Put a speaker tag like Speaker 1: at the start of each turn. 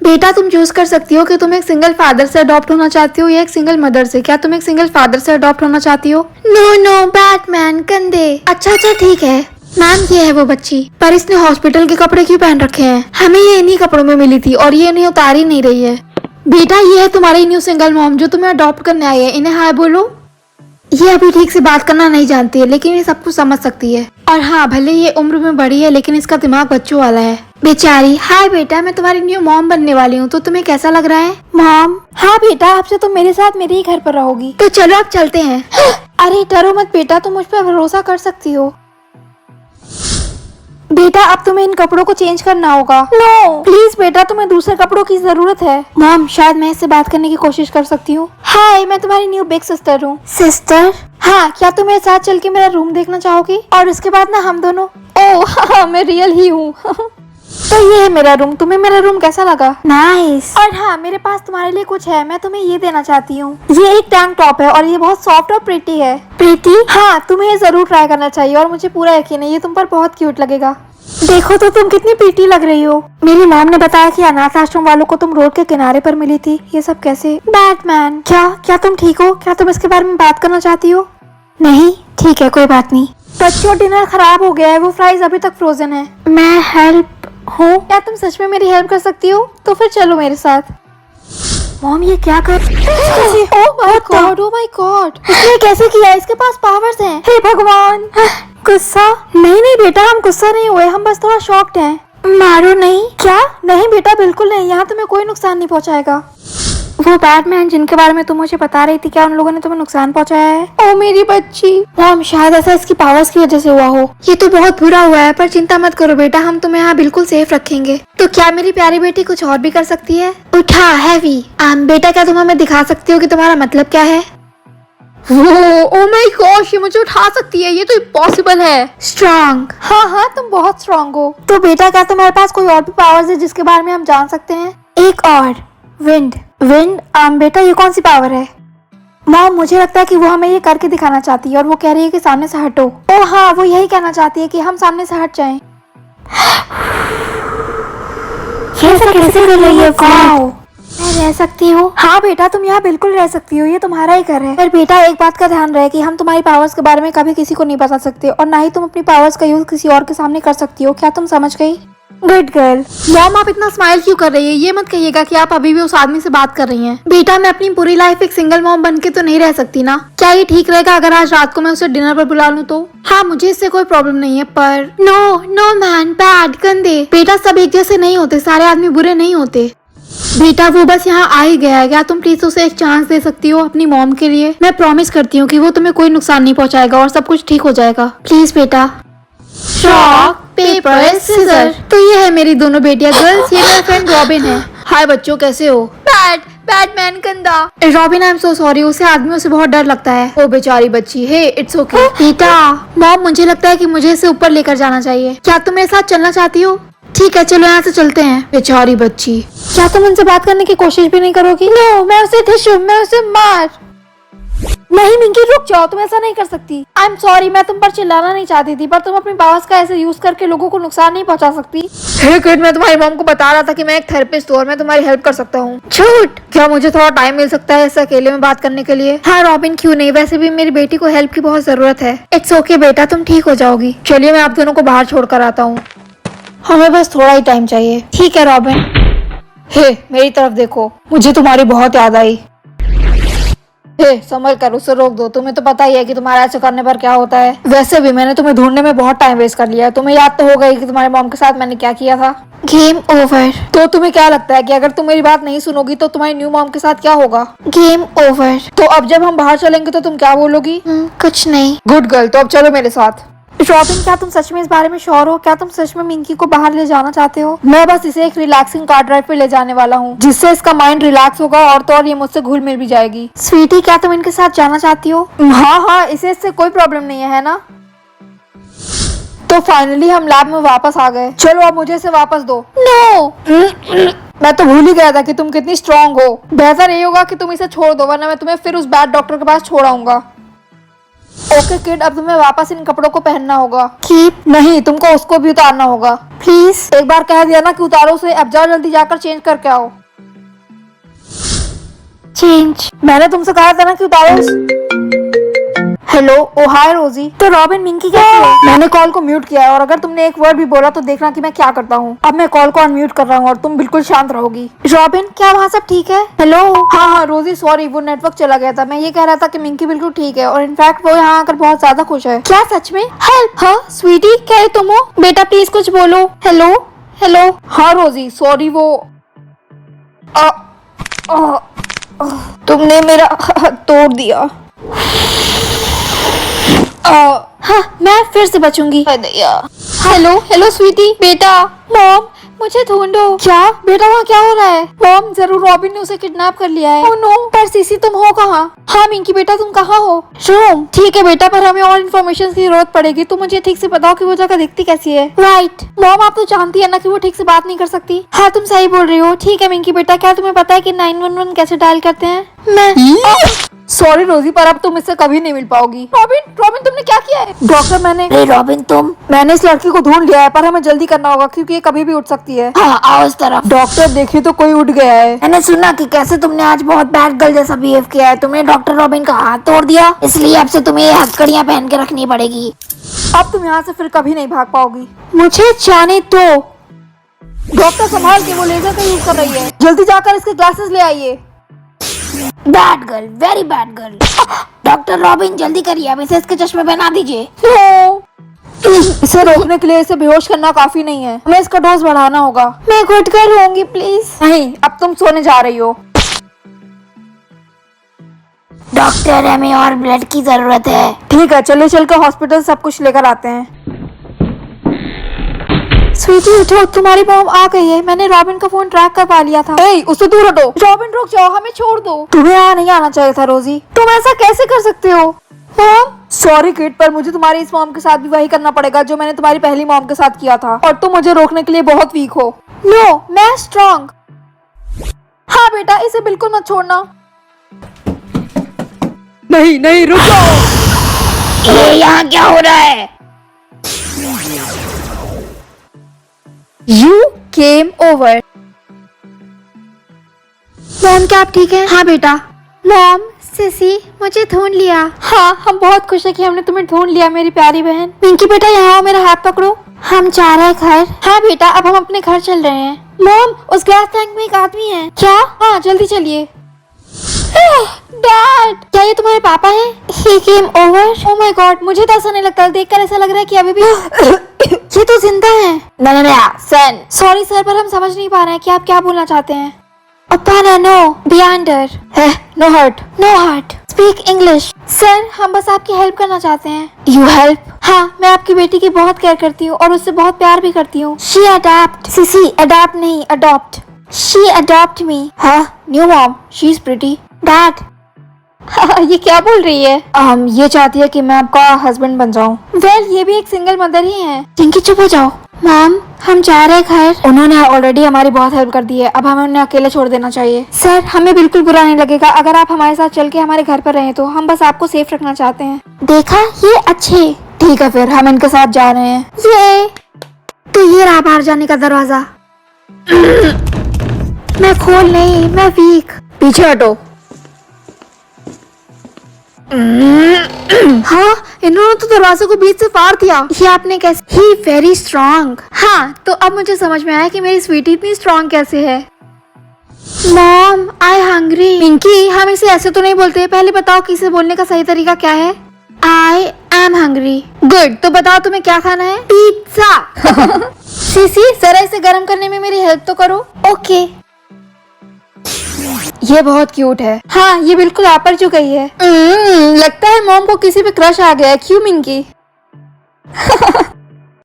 Speaker 1: बेटा तुम चूज कर सकती हो कि तुम एक सिंगल फादर से अडॉप्ट होना चाहती हो या एक सिंगल मदर से। क्या तुम एक सिंगल फादर से अडॉप्ट होना चाहती हो? नो नो बैटमैन कंधे। अच्छा ठीक है मैम, ये है वो बच्ची, पर इसने हॉस्पिटल के कपड़े क्यों पहन रखे हैं? हमें ये इन्हीं कपड़ों में मिली थी और ये इन्हें उतार ही नहीं रही है। बेटा ये है तुम्हारी न्यू सिंगल मॉम जो तुम्हें अडॉप्ट करने आई है। इन्हें हाय बोलो। ये अभी ठीक से बात करना नहीं जानती है लेकिन ये सब कुछ समझ सकती है। और हाँ, भले ये उम्र में बड़ी है लेकिन इसका दिमाग बच्चों वाला है। बेचारी। हाय बेटा, मैं तुम्हारी न्यू मॉम बनने वाली हूँ, तो तुम्हें कैसा लग रहा है? मॉम। हाँ बेटा, अब से तुम मेरे साथ मेरे ही घर पर रहोगी। तो चलो अब चलते हैं। अरे डरो मत बेटा, तुम मुझ पर भरोसा कर सकती हो। बेटा अब तुम्हें इन कपड़ों को चेंज करना होगा। नो प्लीज बेटा, तुम्हें दूसरे कपड़ों की जरूरत है। मॉम, शायद मैं इससे बात करने की कोशिश कर सकती हूँ। हाय, मैं तुम्हारी न्यू बिग सिस्टर हूँ। सिस्टर? हाँ, क्या तुम मेरे साथ चल के मेरा रूम देखना चाहोगी? और इसके बाद ना हम दोनों। ओह हाँ, मैं रियल ही हूँ। तो ये है मेरा रूम। तुम्हें मेरा रूम कैसा लगा? नाइस। और हाँ, मेरे पास तुम्हारे लिए कुछ है, मैं तुम्हें ये देना चाहती हूँ। ये एक टैंक टॉप है और ये बहुत सॉफ्ट और प्रिटी है। प्रिटी? हाँ, तुम्हें ये जरूर ट्राई करना चाहिए और मुझे पूरा यकीन है ये तुम पर बहुत क्यूट लगेगा। देखो तो तुम कितनी प्रीटी लग रही हो। मेरी मॉम ने बताया कि अनाथ आश्रम वालों को तुम रोड के किनारे पर मिली थी। ये सब कैसे? बैटमैन, क्या तुम ठीक हो? क्या तुम इसके बारे में बात करना चाहती हो? नहीं, ठीक है, कोई बात नहीं। बच्चों, डिनर खराब हो गया है, वो फ्राइज अभी तक फ्रोजन है। मैं हेल्प हूँ? क्या तुम सच में मेरी हेल्प कर सकती हो? तो फिर चलो मेरे साथ। मॉम, ये क्या कर? ओह माय गॉड, इसने कैसे किया? इसके पास पावर्स हैं। हे भगवान। गुस्सा? नहीं बेटा, हम गुस्सा नहीं हुए, हम बस थोड़ा शॉक्ड हैं। मारो नहीं। क्या? नहीं बेटा, बिल्कुल नहीं, यहाँ तुम्हें कोई नुकसान नहीं पहुँचाएगा। वो बैटमैन जिनके बारे में तुम मुझे बता रही थी, क्या उन लोगों ने तुम्हें नुकसान पहुंचाया है? ओ मेरी बच्ची। मॉम, शायद ऐसा इसकी पावर्स की वजह से हुआ हो। ये तो बहुत बुरा हुआ है, पर चिंता मत करो बेटा, हम तुम्हें यहाँ बिल्कुल सेफ रखेंगे। तो क्या मेरी प्यारी बेटी कुछ और भी कर सकती है? उठा हैवी। बेटा, क्या तुम हमें दिखा सकती हो कि तुम्हारा मतलब क्या है? ओ माय गॉश, ये मुझे उठा सकती है, ये तो इम्पॉसिबल है। स्ट्रॉन्ग? हाँ, तुम बहुत स्ट्रॉन्ग हो। तो बेटा, क्या तुम्हारे पास कोई और भी पावर्स है जिसके बारे में हम जान सकते हैं? एक और, विंड। बेटा, ये कौन सी पावर है? मॉम, मुझे लगता है कि वो हमें ये करके दिखाना चाहती है और वो कह रही है कि सामने से हटो। ओ हाँ, वो यही कहना चाहती है कि हम सामने से हट जाएं। ये कैसे कर रही है? मैं रह सकती हूँ? हाँ बेटा, तुम यहाँ बिल्कुल रह सकती हो, ये तुम्हारा ही घर है। पर बेटा, एक बात का ध्यान रहे कि हम तुम्हारी पावर्स के बारे में कभी किसी को नहीं बता सकते और ना ही तुम अपनी पावर्स का यूज किसी और के सामने कर सकती हो। क्या तुम समझ गई? Good girl. मॉम, आप इतना स्माइल क्यों कर रही है? ये मत कहिएगा कि आप अभी भी उस आदमी से बात कर रही हैं। बेटा, मैं अपनी पूरी लाइफ एक सिंगल मॉम बन के तो नहीं रह सकती ना। क्या ये ठीक रहेगा अगर आज रात को मैं उसे डिनर पर बुला लूं तो? हाँ, मुझे इससे कोई प्रॉब्लम नहीं है, पर नो मैन, बैड, गंदे। बेटा, सब एक जैसे नहीं होते, सारे आदमी बुरे नहीं होते। बेटा, वो बस यहाँ आ ही गया है, क्या तुम प्लीज उसे एक चांस दे सकती हो अपनी मॉम के लिए? मैं प्रॉमिस करती हूँ कि वो तुम्हें कोई नुकसान नहीं पहुँचाएगा और सब कुछ ठीक हो जाएगा। प्लीज बेटा। Chalk paper scissor. तो ये है मेरी दोनों बेटियां गर्ल्स, ये मेरा फ्रेंड रॉबिन है। हाय बच्चों, कैसे हो? बैटमैन गंदा। Robin, I am so sorry, उसे आदमियों से बहुत डर लगता है। ओ बेचारी बच्ची। हे, इट्स ओके। बेटा, मॉम, मुझे लगता है कि मुझे इसे ऊपर लेकर जाना चाहिए। क्या तुम मेरे साथ चलना चाहती हो? ठीक है, चलो यहाँ से चलते हैं। बेचारी बच्ची। क्या तुम उनसे बात करने की कोशिश भी नहीं करोगी? नो, मैं उसे धिशू, मैं उसे मार। नहीं मिंकी, रुक जाओ, तुम ऐसा नहीं कर सकती। आई एम सॉरी, मैं तुम पर चिल्लाना नहीं चाहती थी, पर तुम अपनी पावर्स का ऐसे यूज करके लोगों को नुकसान नहीं पहुंचा सकती। हे किड, मैं तुम्हारी मॉम को बता रहा था कि मैं एक थेरेपिस्ट हूँ और मैं तुम्हारी हेल्प कर सकता हूँ। झूठ। क्या मुझे थोड़ा टाइम मिल सकता है ऐसे अकेले में बात करने के लिए? हाँ रॉबिन, क्यों नहीं, वैसे भी मेरी बेटी को हेल्प की बहुत जरूरत है। इट्स ओके बेटा, तुम ठीक हो जाओगी। चलिए, मैं आप दोनों को बाहर छोड़ कर आता हूँ, हमें बस थोड़ा ही टाइम चाहिए। ठीक है रॉबिन। हे, मेरी तरफ देखो, मुझे तुम्हारी बहुत याद आई। संभल कर, उसे रोक दो, तुम्हें तो पता ही है कि तुम्हारा ऐसा करने पर क्या होता है। वैसे भी मैंने तुम्हें ढूंढने में बहुत टाइम वेस्ट कर लिया है, तुम्हें याद तो होगा ही कि तुम्हारे मॉम के साथ मैंने क्या किया था। Game over. तो तुम्हें क्या लगता है कि अगर तुम मेरी बात नहीं सुनोगी तो तुम्हारी न्यू मॉम के साथ क्या होगा? Game over. तो अब जब हम बाहर चलेंगे तो तुम क्या बोलोगी? कुछ नहीं। गुड गर्ल, तो अब चलो मेरे साथ। रॉबिन, क्या तुम सच में इस बारे में श्योर हो? क्या तुम सच में मिंकी को बाहर ले जाना चाहते हो? मैं बस इसे एक रिलैक्सिंग कार ड्राइव पे ले जाने वाला हूँ, जिससे इसका माइंड रिलैक्स होगा और तो और ये मुझसे घुल मिल भी जाएगी। स्वीटी, क्या तुम इनके साथ जाना चाहती हो? हाँ, इससे कोई प्रॉब्लम नहीं है ना? तो फाइनली हम लैब में वापस आ गए। चलो अब मुझे इसे वापस दो। नो। मैं तो भूल ही गया था कि तुम कितनी स्ट्रॉन्ग हो। बेहतर ये होगा कि तुम इसे छोड़ दो, वरना मैं तुम्हें फिर उस बैड डॉक्टर के पास छोड़ आऊंगा। ओके किड, अब तुम्हें वापस इन कपड़ों को पहनना होगा। कीप नहीं, तुमको उसको भी उतारना होगा। प्लीज, एक बार कह दिया ना कि उतारो उसे, अब जाओ जल्दी जाकर चेंज करके आओ। चेंज, मैंने तुमसे कहा था ना कि उतारो। हेलो, ओ हाय रोजी। तो रॉबिन, मिंकी कैसी है? मैंने कॉल को म्यूट किया है और अगर तुमने एक वर्ड भी बोला तो देखना कि मैं क्या करता हूँ। अब मैं कॉल को अनम्यूट कर रहा हूँ और तुम बिल्कुल शांत रहोगी। रॉबिन, क्या वहाँ सब ठीक है? हेलो। हाँ हाँ रोजी, सॉरी वो नेटवर्क चला गया था। मैं ये कह रहा था कि मिंकी बिल्कुल ठीक है और इनफैक्ट वो यहाँ आकर बहुत ज्यादा खुश है। क्या सच में? हेल्प। हाँ स्वीटी, क्या तुम हो? बेटा प्लीज कुछ बोलो। Hello hello. हाँ रोजी, सॉरी वो तुमने मेरा तोड़ दिया। हाँ, मैं फिर से बचूंगी। Hello hello Sweety. बेटा, मॉम मुझे ढूंढो। क्या बेटा, वहाँ क्या हो रहा है? मॉम, जरूर रॉबिन ने उसे किडनैप कर लिया है। ओह नो, पर सीसी तुम हो कहाँ? हाँ मिंकी बेटा, तुम कहाँ हो? रूम। ठीक है बेटा, पर हमें और इन्फॉर्मेशन की जरूरत पड़ेगी। तुम मुझे ठीक से बताओ कि वो जगह दिखती कैसी है। राइट। मॉम, आप तो जानती है ना कि वो ठीक से बात नहीं कर सकती। हाँ तुम सही बोल रही हो। ठीक है मिंकी बेटा, क्या तुम्हें पता है कि 911 कैसे डायल करते हैं? मैं सॉरी रोजी, पर अब तुम इससे कभी नहीं मिल पाओगी। रॉबिन, रॉबिन तुमने क्या किया है? डॉक्टर, मैंने रॉबिन मैंने इस लड़की को ढूंढ लिया है, पर हमें जल्दी करना होगा क्योंकि ये कभी भी उठ सकती है। हाँ आओ इस तरफ। डॉक्टर देखिए तो कोई उठ गया है। मैंने सुना कि कैसे तुमने आज बहुत बैड गर्ल जैसा बिहेव किया है। तुमने डॉक्टर रॉबिन का हाथ तोड़ दिया, इसलिए अब से तुम्हें ये हथकड़ियां पहन के रखनी पड़ेगी। अब तुम यहाँ से फिर कभी नहीं भाग पाओगी। मुझे जाने दो। डॉक्टर संभाल के, वो लेजर का यूज कर रही है। जल्दी जाकर इसके ग्लासेस ले आइए। Bad girl, very bad girl. Doctor robin जल्दी करिए, अब इसे इसके चश्मे पहना दीजिए। इसे रोकने के लिए इसे बेहोश करना काफी नहीं है, हमें इसका डोज बढ़ाना होगा। मैं घुट कर रोऊंगी प्लीज। नहीं, अब तुम सोने जा रही हो। डॉक्टर, हमें और ब्लड की जरूरत है। ठीक है, चलिए चल कर हॉस्पिटल सब कुछ लेकर आते हैं। स्वीटी उठो, तुम्हारी मॉम आ गई है। मैंने रॉबिन का फोन ट्रैक कर पा लिया था। उससे दूर हटो। रॉबिन रुक जाओ, हमें छोड़ दो। तुम्हें यहाँ नहीं आना चाहिए था रोजी। तुम ऐसा कैसे कर सकते हो? मॉम, सॉरी किड, पर मुझे तुम्हारी इस मॉम के साथ भी वही करना पड़ेगा जो मैंने तुम्हारी पहली मॉम के साथ किया था, और तुम मुझे रोकने के लिए बहुत वीक हो। नो, मैं स्ट्रॉन्ग। हाँ बेटा, इसे बिल्कुल मत छोड़ना। नहीं नहीं, रुक जाओ। ये यहाँ क्या हो रहा है? You came over. मॉम, क्या आप ठीक है? हाँ बेटा। मॉम, सिसी मुझे ढूंढ लिया। हाँ, हम बहुत खुश है कि हमने तुम्हें ढूंढ लिया मेरी प्यारी बहन। मिंकी बेटा, यहाँ आओ, मेरा हाथ पकड़ो। हम जा रहे हैं घर। हाँ बेटा, अब हम अपने घर चल रहे हैं। मॉम, उस गैस टैंक में एक आदमी है। क्या? हाँ जल्दी चलिए। डैड, क्या ये तुम्हारे पापा हैं? He came over. Oh my God, मुझे तो ऐसा नहीं लगता। देखकर ऐसा लग रहा है कि अभी भी ये तो जिंदा है। सन। सॉरी सर, पर हम समझ नहीं पा रहे हैं कि आप क्या बोलना चाहते हैं। अपना नो, बियंडर है, no hurt, no heart. Speak English. Sir, हम बस आपकी हेल्प करना चाहते हैं। You help? हाँ, मैं आपकी बेटी की बहुत केयर करती हूँ और उससे बहुत प्यार भी करती हूँ। She adopt. सिसी, अडॉप्ट नहीं, अडॉप्ट। शी अडॉप्ट मी। हाँ, new mom, she is pretty. Dad, ये क्या बोल रही है? ये चाहती है कि मैं आपका हस्बैंड बन जाऊं। वेल, ये भी एक सिंगल मदर ही है। जिनकी चुप हो जाओ। मॉम, हम जा रहे हैं घर। उन्होंने ऑलरेडी हमारी बहुत हेल्प कर दी है, अब हमें उन्हें अकेले छोड़ देना चाहिए। सर, हमें बिल्कुल बुरा नहीं लगेगा अगर आप हमारे साथ चल के हमारे घर पर रहें, तो हम बस आपको सेफ रखना चाहते हैं। देखा, ये अच्छे। ठीक है, फिर हम इनके साथ जा रहे हैं। ये तो ये रहा बाहर जाने का दरवाजा। मैं खोल नहीं, मैं वीक। पीछे हटो। हाँ, इन्होंने तो दरवाजे को बीच से फाड़ दिया। ये आपने कैसे? ही वेरी स्ट्रॉन्ग। हाँ, तो अब मुझे समझ में आया कि मेरी स्वीटी इतनी स्ट्रॉन्ग कैसे है। मॉम, आई हंग्री। पिंकी, हम इसे ऐसे तो नहीं बोलते। पहले बताओ कि इसे बोलने का सही तरीका क्या है। I am hungry. गुड, तो बताओ तुम्हें क्या खाना है? पिज्जा। सीसी, जरा इसे गर्म करने में मेरी हेल्प तो करो। ओके। ये बहुत क्यूट है। हाँ, ये बिल्कुल आप पर चुक गई है। लगता है मॉम को किसी पे क्रश आ गया है। क्यों मिंकी?